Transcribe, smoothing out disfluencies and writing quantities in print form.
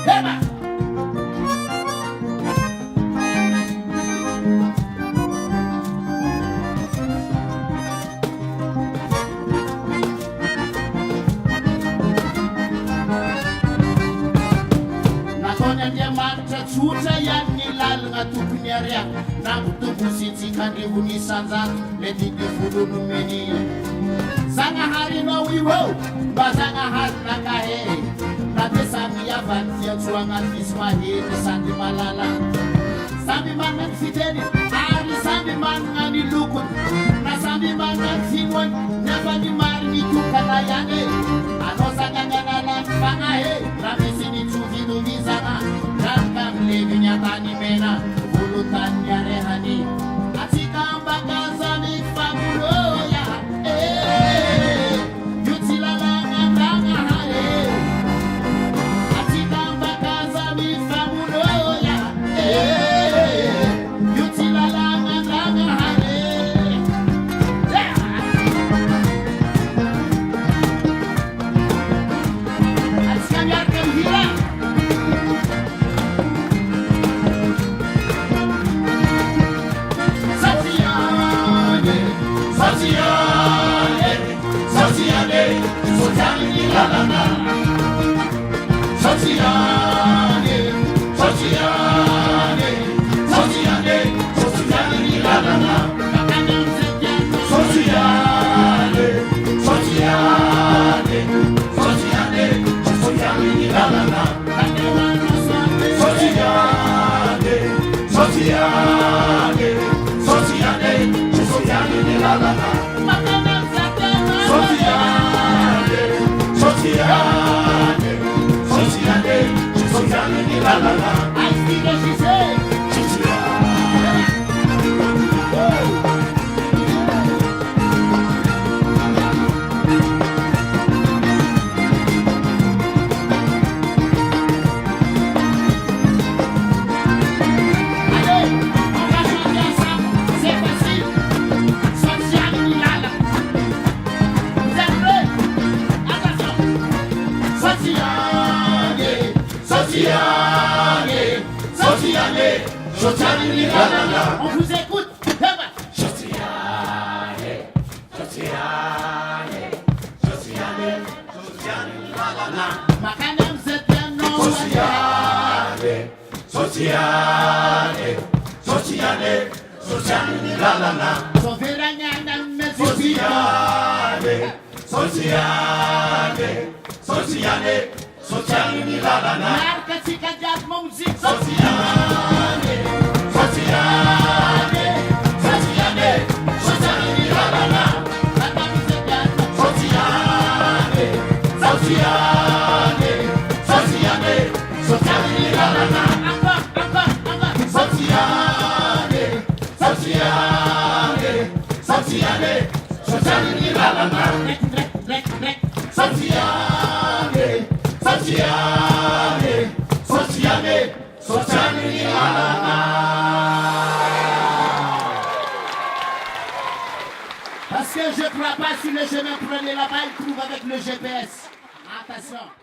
Eba. Nataon'Andriamanitra tsotra ihany ny lalina tokony aria nampitombosintsika andrivony isanjato le dimy folo nomeny Zangaharinao io mba Zanahary nakahe na dia samy havany fiantsoana fisy maheny samy malala samy manana ny fiteny ary samy manana ny lokony na samy manana ny finoany nefa ny mary mitokana ihany anao zangananala ny fanahe raha misy ny tsovinovizana ratka milevy ny antany mena volotany ny arehany atsika ambakazany famoloya io tsy lalana Zanahary atsika ambakazany famoloya io tsy lalana Zanahary atsika miaraka mihira On vous écoute. Makanem zetiano sociale ni la la la soverania na mezzo sociale ni la la la marca cicadiat music sociale ni la la la makanem zetiano sociale ni la la la sociale ni la la la sociale ni la la la. Parce que je ne crois pas sur le chemin, prenez là-bas, il trouve avec le GPS. Attention.